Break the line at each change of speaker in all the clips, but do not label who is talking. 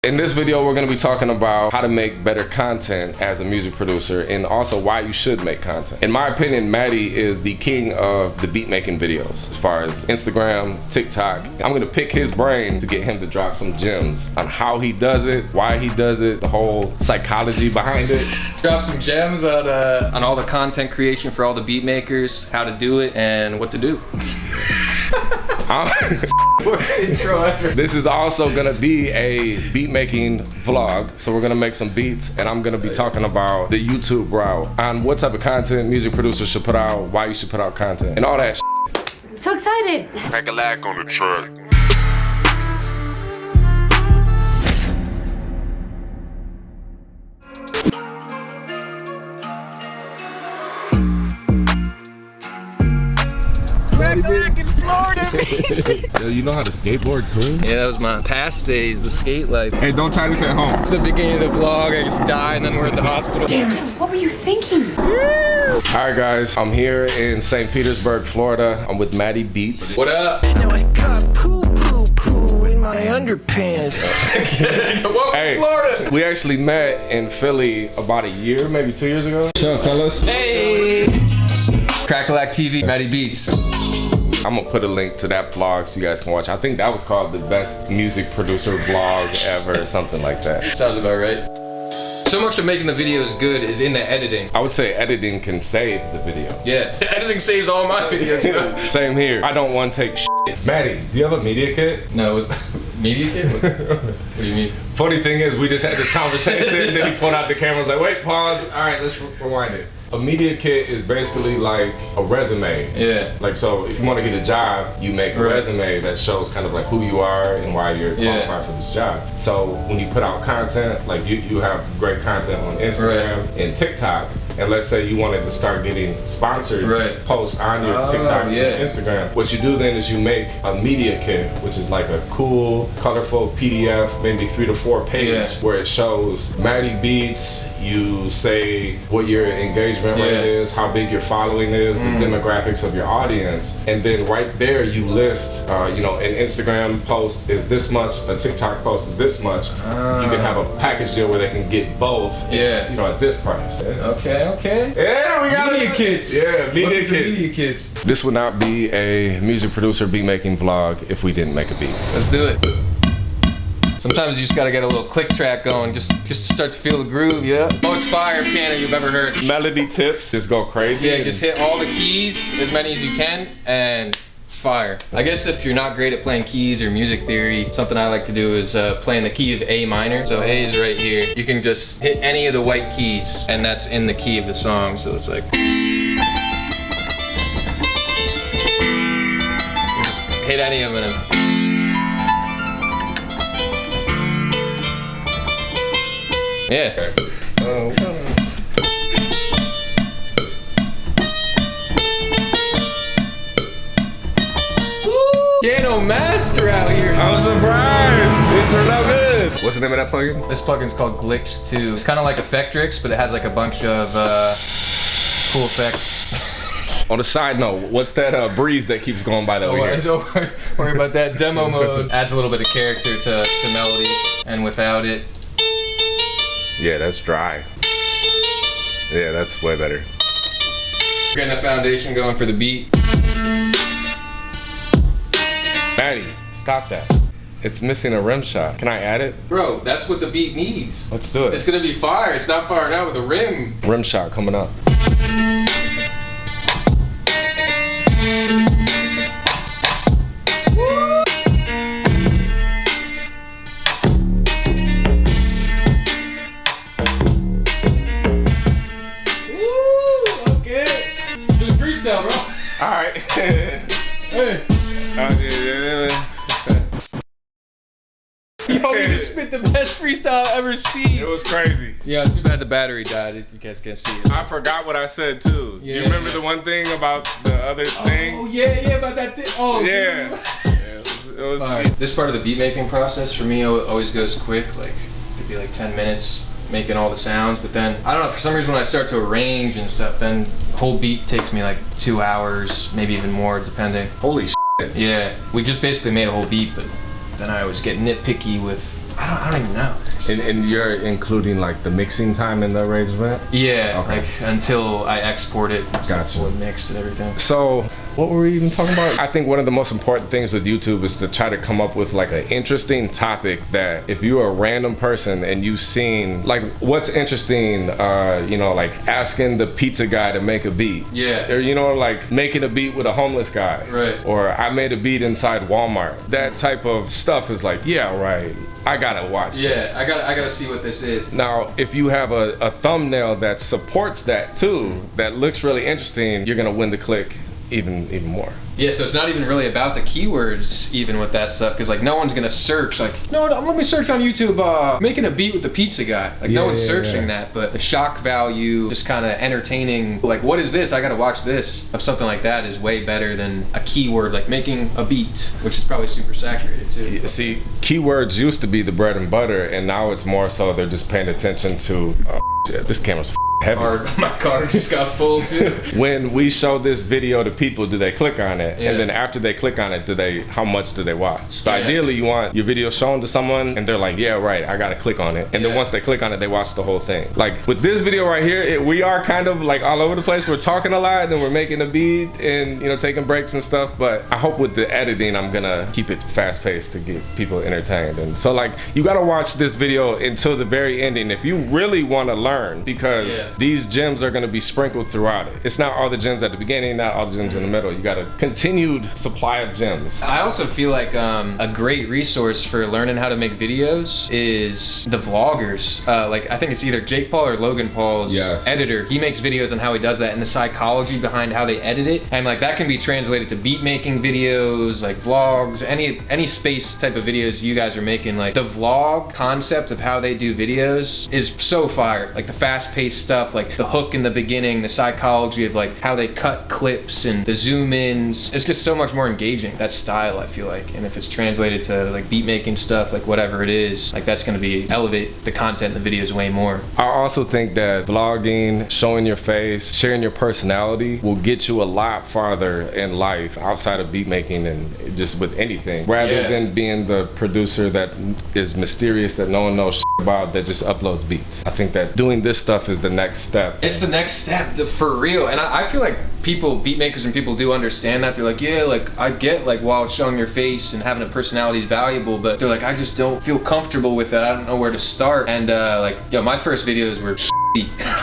In this video, we're going to be talking about how to make better content as a music producer and also why you should make content. In my opinion, Matty is the king of the beat making videos as far as Instagram, TikTok. I'm going to pick his brain to get him to drop some gems on how he does it, why he does it, the whole psychology behind it.
Drop some gems on all the content creation for all the beat makers, how to do it, and what to do. Worst intro ever.
This is also gonna be a beat making vlog, so we're gonna make some beats and I'm gonna be talking about the YouTube route on what type of content music producers should put out, why you should put out content, and all that shit.
So excited.
Cracka on the track.
In Florida,
Yo, you know how to skateboard too?
yeah, that was my past days, the skate life.
Hey, don't try this at home.
It's the beginning of the vlog, I just die and then we're at the hospital.
Damn it, what were you thinking?
Alright guys, I'm here in St. Petersburg, Florida. I'm with Matty Beats.
What up?
Now I got poo in my underpants.
Welcome
Hey,
to Florida.
we actually met in Philly about a year, maybe 2 years ago. What's up, fellas?
Hey! Cracka TV, Matty Beats.
I'm gonna put a link to that vlog so you guys can watch. I think that was called the best music producer vlog ever, something like that.
Sounds about right. So much of making the videos good is in the editing.
I would say editing can save the video.
Yeah, editing saves all my videos, you know?
Same here. I don't want to take shit. Matty, do you have a media kit?
No, it was media kit? What do you mean?
Funny thing is, we just had this conversation and then he pulled out the camera and was like, wait, pause. All right, let's rewind it. A media kit is basically like a resume.
Yeah.
Like, so if you want to get a job, you make a resume that shows kind of like who you are and why you're qualified for this job. So when you put out content, like you have great content on Instagram and TikTok, and let's say you wanted to start getting sponsored posts on your TikTok and Instagram, what you do then is you make a media kit, which is like a cool, colorful PDF, maybe 3 to 4 page, where it shows Matty Beats, you say what your engagement rate is, how big your following is, the demographics of your audience, and then right there you list, you know, an Instagram post is this much, a TikTok post is this much. You can have a package deal where they can get both, you know, at this price.
Okay.
Yeah, we got
media kits.
Yeah,
Media kits.
This would not be a music producer beat making vlog if we didn't make a beat.
Let's do it. Sometimes you just gotta get a little click track going, just to start to feel the groove, yeah? Most fire piano you've ever heard.
Melody tips, just go crazy.
Yeah, just hit all the keys, as many as you can, and fire. I guess if you're not great at playing keys or music theory, something I like to do is play in the key of A minor. So A is right here. You can just hit any of the white keys, and that's in the key of the song, so it's like... Just hit any of them. Yeah. Piano master out here.
I'm surprised. It turned out good. What's the name of that plugin?
This plugin's called Glitch 2. It's kind of like Effectrix, but it has like a bunch of cool effects.
On a side note, what's that breeze that keeps going by over here?
Don't worry about that. Demo mode adds a little bit of character to melodies, and without it,
yeah, that's dry. Yeah, that's way better.
getting the foundation going for the beat.
Matty, stop that. It's missing a rim shot. Can I add it?
Bro, that's what the beat needs.
Let's do it.
It's gonna be fire. It's not fire now with a rim.
Rim shot coming up.
Freestyle, bro.
All right.
Hey. Yo, you just spit the best freestyle I've ever seen.
It was crazy.
Yeah, too bad the battery died. You guys can't see it.
I forgot what I said too.
Yeah.
You remember the one thing about the other thing?
Oh yeah, about that thing. Oh
yeah. It was
sweet. This part of the beat making process for me always goes quick. Like, it could be like 10 minutes making all the sounds, but then I don't know, for some reason when I start to arrange and stuff, then the whole beat takes me like 2 hours, maybe even more, depending.
Holy shit.
Yeah, we just basically made a whole beat, but then I always get nitpicky with I don't even know.
And you're including like the mixing time in the arrangement?
Yeah,
Okay.
like until I export it,
Gotcha.
fully mixed and everything.
So what were we even talking about? I think one of the most important things with YouTube is to try to come up with like an interesting topic that if you're a random person and you've seen, like what's interesting, you know, like asking the pizza guy to make a beat.
Yeah.
Or, you know, like making a beat with a homeless guy.
Right.
Or I made a beat inside Walmart. That type of stuff is like, yeah, right. I gotta watch this.
Yeah, I gotta see what this is.
Now, if you have a thumbnail that supports that too, that looks really interesting, you're gonna win the click even more.
Yeah, so it's not even really about the keywords even with that stuff, because like no one's gonna search like, no, let me search on YouTube making a beat with the pizza guy. Like no one's searching that, but the shock value, just kind of entertaining, like what is this? I gotta watch this, of something like that is way better than a keyword like making a beat, which is probably super saturated too.
See, keywords used to be the bread and butter, and now it's more so they're just paying attention to, yeah, this camera's heavy.
My car just got full too.
When we show this video to people, do they click on it?
Yeah.
And then after they click on it, how much do they watch? So ideally you want your video shown to someone and they're like, yeah, right, I gotta click on it. And then once they click on it, they watch the whole thing. Like with this video right here, we are kind of like all over the place. We're talking a lot and we're making a beat and, you know, taking breaks and stuff. But I hope with the editing, I'm gonna keep it fast paced to get people entertained. And so like, you gotta watch this video until the very ending if you really wanna learn, because these gems are gonna be sprinkled throughout it. It's not all the gems at the beginning, not all the gems in the middle. You got a continued supply of gems.
I also feel like a great resource for learning how to make videos is the vloggers. Like I think it's either Jake Paul or Logan Paul's editor. He makes videos on how he does that and the psychology behind how they edit it. And like that can be translated to beat making videos, like vlogs, any space type of videos you guys are making. Like the vlog concept of how they do videos is so fire. Like the fast paced stuff, like the hook in the beginning, the psychology of like how they cut clips and the zoom ins. It's just so much more engaging, that style, I feel like. And if it's translated to like beat making stuff, like whatever it is, like that's gonna be elevate the content in the videos way more.
I also think that vlogging, showing your face, sharing your personality will get you a lot farther in life outside of beat making and just with anything, rather than being the producer that is mysterious that no one knows shit about, that just uploads beats. I think that doing this stuff is the next step.
It's the next step, for real. And I feel like people, beat makers and people do understand that. They're like, yeah, like I get like while showing your face and having a personality is valuable, but they're like, I just don't feel comfortable with it. I don't know where to start. And like, yo, my first videos were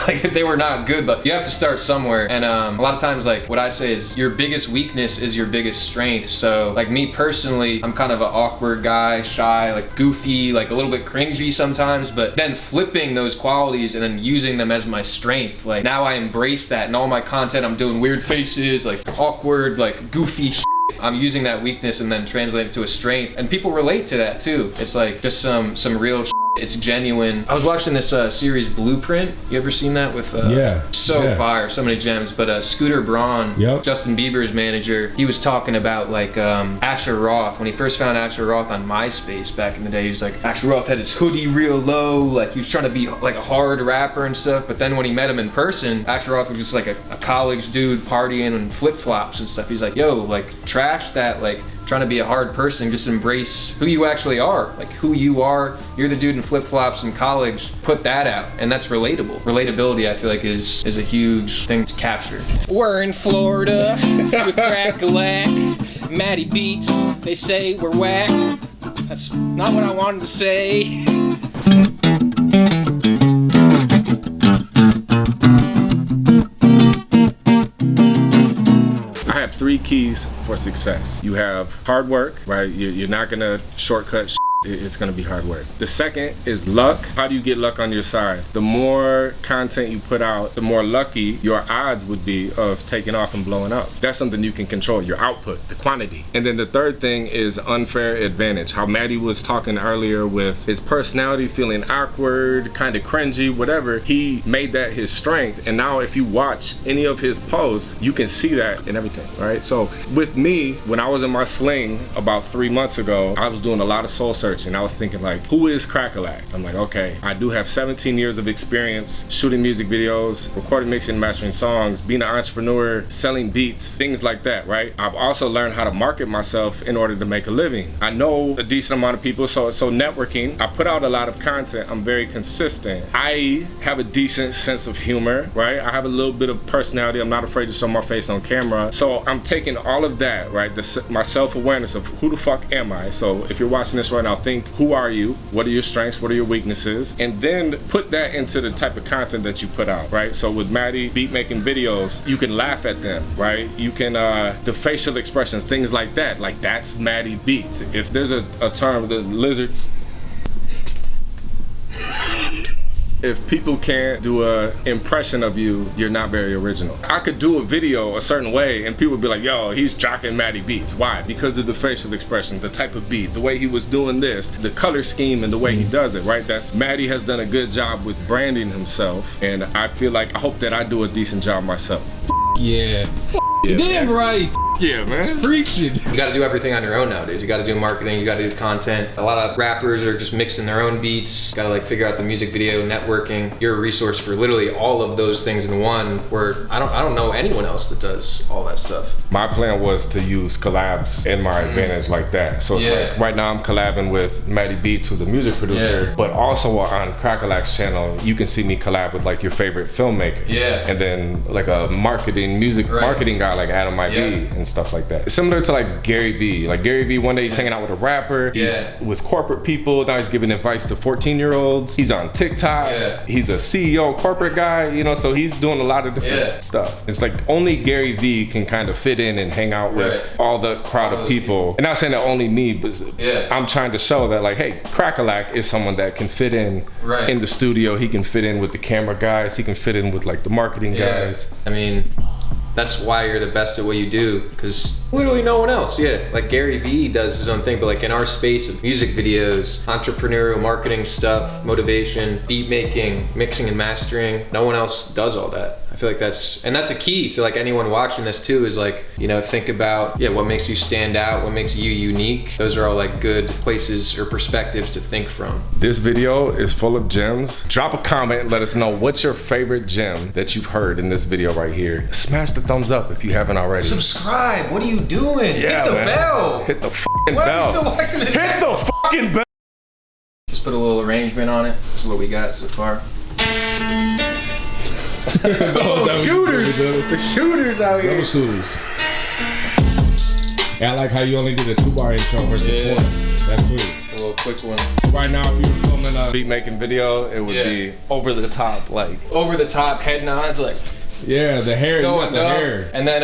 like they were not good, but you have to start somewhere. And a lot of times, like what I say is your biggest weakness is your biggest strength. So like me personally, I'm kind of an awkward guy, shy, like goofy, like a little bit cringy sometimes, but then flipping those qualities and then using them as my strength. Like now I embrace that in all my content. I'm doing weird faces, like awkward, like goofy shit. I'm using that weakness and then translate it to a strength, and people relate to that too. It's like just some real shit. It's genuine. I was watching this series Blueprint. You ever seen that with fire, so many gems. But Scooter Braun, Justin Bieber's manager, he was talking about like Asher Roth. When he first found Asher Roth on MySpace back in the day, he was like, Asher Roth had his hoodie real low, like he was trying to be like a hard rapper and stuff. But then when he met him in person, Asher Roth was just like a college dude partying in flip-flops and stuff. He's like, yo, like trash that, like trying to be a hard person, just embrace who you actually are. Like who you are, you're the dude in flip-flops in college, put that out, and that's relatable. Relatability, I feel like, is a huge thing to capture.
We're in Florida with Cracka, Matty beats, they say we're whack. That's not what I wanted to say.
I have 3 keys for success. You have hard work, right? You're not gonna shortcut shit. It's gonna be hard work. The second is luck. How do you get luck on your side? The more content you put out, the more lucky your odds would be of taking off and blowing up. That's something you can control, your output, the quantity. And then the third thing is unfair advantage. How Matty was talking earlier with his personality feeling awkward, kind of cringy, whatever, he made that his strength. And now if you watch any of his posts, you can see that in everything, right? So with me, when I was in my sling about 3 months ago, I was doing a lot of soul searching. searching. I was thinking like, who is Cracka? I'm like, okay, I do have 17 years of experience shooting music videos, recording, mixing, mastering songs, being an entrepreneur, selling beats, things like that, right? I've also learned how to market myself in order to make a living. I know a decent amount of people, so networking. I put out a lot of content. I'm very consistent. I have a decent sense of humor, right? I have a little bit of personality. I'm not afraid to show my face on camera. So I'm taking all of that, right? My self-awareness of who the fuck am I? So if you're watching this right now, think, who are you? What are your strengths? What are your weaknesses? And then put that into the type of content that you put out, right? So with Matty beat making videos, you can laugh at them, right? You can, the facial expressions, things like that. Like, that's Matty beats. If there's a term, the lizard, if people can't do a impression of you, you're not very original. I could do a video a certain way and people would be like, yo, he's jocking Matty beats. Why? Because of the facial expression, the type of beat, the way he was doing this, the color scheme and the way he does it, right? That's, Matty has done a good job with branding himself, and I feel like, I hope that I do a decent job myself.
Yeah.
Yeah,
Damn right.
Yeah, man.
Preaching.
You gotta do everything on your own nowadays. You gotta do marketing, you gotta do content. A lot of rappers are just mixing their own beats. Gotta like figure out the music video, networking. You're a resource for literally all of those things in one, where I don't know anyone else that does all that stuff.
My plan was to use collabs in my advantage like that. So it's like, right now I'm collabing with Matty Beats, who's a music producer, but also on Crackalac's channel, you can see me collab with like your favorite filmmaker.
Yeah.
And then like a music marketing guy like Adam IV and stuff like that. It's similar to like Gary V. Like Gary V, one day he's hanging out with a rapper, he's with corporate people, now he's giving advice to 14-year-olds. He's on TikTok, he's a CEO corporate guy, you know, so he's doing a lot of different stuff. It's like only Gary V can kind of fit in and hang out with all the crowd of people. And not saying that only me, but I'm trying to show that like, hey, Cracka is someone that can fit in in the studio. He can fit in with the camera guys, he can fit in with like the marketing guys.
I mean, that's why you're the best at what you do, because literally no one else. Like Gary V does his own thing, but like in our space of music videos, entrepreneurial marketing stuff, motivation, beat making, mixing and mastering, no one else does all that. I feel like that's a key to like anyone watching this too, is like, you know, think about what makes you stand out, what makes you unique. Those are all like good places or perspectives to think from.
This video is full of gems. Drop a comment, let us know what's your favorite gem that you've heard in this video right here. Smash the thumbs up if you haven't already.
Subscribe, what are you doing?
Yeah,
hit the
man.
bell.
Hit the fucking
Why
bell.
are you still watching this?
Hit the fucking bell.
Just put a little arrangement on it. This is what we got so far. Shooters! The shooters out here.
Those shooters. Yeah, I like how you only did a 2-bar intro versus 20. That's sweet.
A little quick one.
Right now, if you were filming a beat making video, it would be over the top, like
over the top head nods, like
the hair,
going
the hair.
And then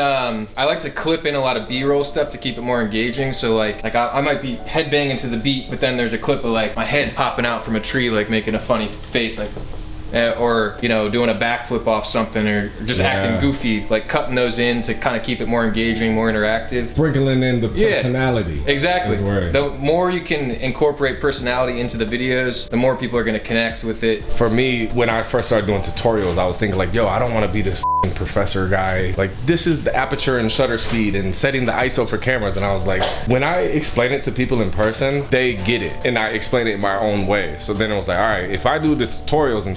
I like to clip in a lot of B-roll stuff to keep it more engaging. So like I might be headbanging to the beat, but then there's a clip of like my head popping out from a tree, like making a funny face, like. Or, you know, doing a backflip off something, or just acting goofy, like cutting those in to kind of keep it more engaging, more interactive.
Sprinkling in the personality.
Exactly. The more you can incorporate personality into the videos, the more people are going to connect with it.
For me, when I first started doing tutorials, I was thinking like, yo, I don't want to be this professor guy. Like, this is the aperture and shutter speed and setting the ISO for cameras. And I was like, when I explain it to people in person, they get it. And I explain it in my own way. So then it was like, all right, if I do the tutorials and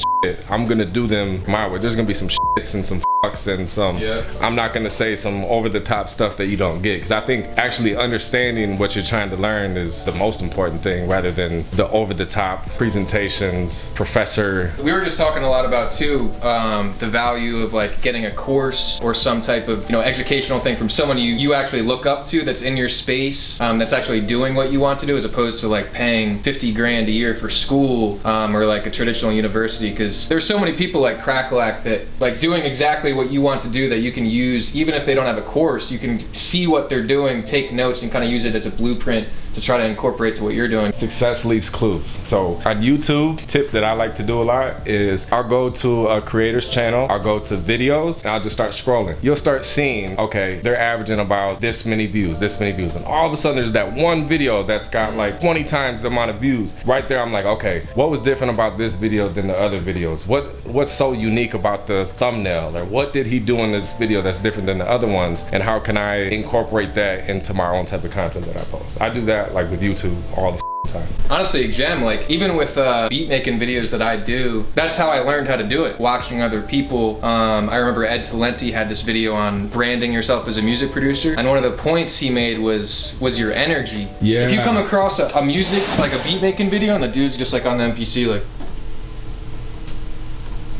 I'm gonna do them my way. There's gonna be some shits and some fucks and some, I'm not gonna say some over the top stuff that you don't get. Because I think actually understanding what you're trying to learn is the most important thing, rather than the over the top presentations, professor.
We were just talking a lot about too, the value of like getting a course or some type of, you know, educational thing from someone you actually look up to, that's in your space, that's actually doing what you want to do, as opposed to like paying 50 grand a year for school, or like a traditional university. Because there's so many people like Cracka that like doing exactly what you want to do, that you can use, even if they don't have a course, you can see what they're doing, take notes, and kind of use it as a blueprint to try to incorporate to what you're doing.
Success leaves clues. So on YouTube, tip that I like to do a lot is I'll go to a creator's channel, I'll go to videos, and I'll just start scrolling. You'll start seeing, okay, they're averaging about this many views, and all of a sudden there's that one video that's got like 20 times the amount of views. Right there, I'm like, okay, what was different about this video than the other videos? What's so unique about the thumbnail, or what did he do in this video that's different than the other ones, and how can I incorporate that into my own type of content that I post? I do that like with YouTube all the time.
Honestly, a gem. Like even with beat making videos that I do, that's how I learned how to do it. Watching other people. I remember Ed Talenti had this video on branding yourself as a music producer, and one of the points he made was your energy.
Yeah.
If you come across a music, like a beat making video, and the dude's just like on the MPC, like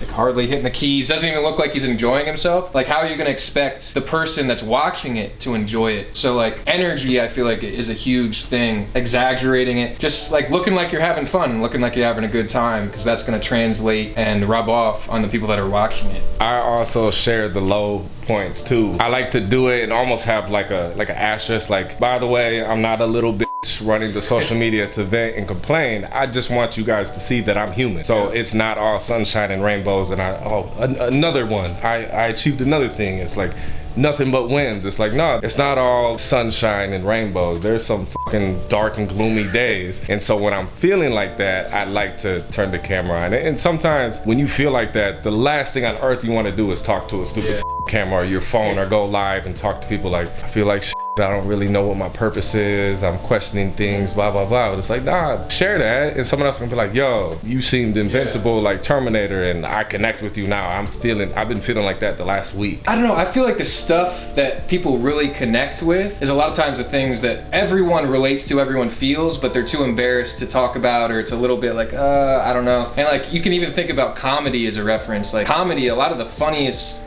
hardly hitting the keys, doesn't even look like he's enjoying himself. Like, how are you gonna expect the person that's watching it to enjoy it? So like energy, I feel like is a huge thing. Exaggerating it, just like looking like you're having fun, looking like you're having a good time, because that's gonna translate and rub off on the people that are watching it.
I also share the low points too. I like to do it and almost have like an asterisk, like, by the way, I'm not a little bitch running the social media to vent and complain. I just want you guys to see that I'm human. So it's not all sunshine and rainbows and another one. I achieved another thing. It's like nothing but wins. It's like, no, it's not all sunshine and rainbows. There's some fucking dark and gloomy days. And so when I'm feeling like that, I like to turn the camera on. And sometimes when you feel like that, the last thing on earth you want to do is talk to a stupid camera or your phone or go live and talk to people like, I feel like I don't really know what my purpose is. I'm questioning things, blah, blah, blah. But it's like, nah, share that. And someone else can be like, yo, you seemed invincible like Terminator, and I connect with you now. I've been feeling like that the last week.
I don't know, I feel like the stuff that people really connect with is a lot of times the things that everyone relates to, everyone feels, but they're too embarrassed to talk about, or it's a little bit like, I don't know. And like, you can even think about comedy as a reference. Like comedy, a lot of the funniest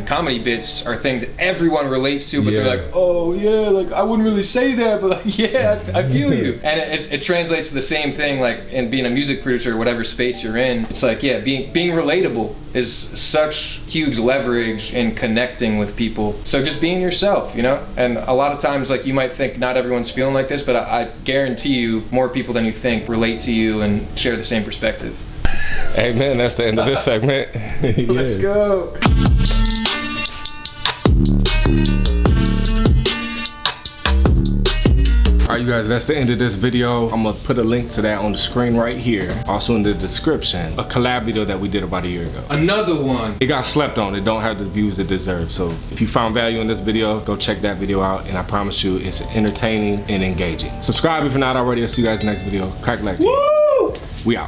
comedy bits are things everyone relates to, but they're like, oh yeah, like I wouldn't really say that, but like, yeah, I feel you. And it translates to the same thing, like in being a music producer, whatever space you're in. It's like, yeah, being relatable is such huge leverage in connecting with people. So just being yourself, you know? And a lot of times, like, you might think not everyone's feeling like this, but I guarantee you more people than you think relate to you and share the same perspective.
Amen. That's the end of this segment.
Let's go.
Alright, you guys, that's the end of this video. I'm gonna put a link to that on the screen right here. Also in the description, a collab video that we did about a year ago.
Another one.
It got slept on. It don't have the views it deserves. So if you found value in this video, go check that video out. And I promise you, it's entertaining and engaging. Subscribe if you're not already. I'll see you guys in the next video. Crack like. Woo! We out.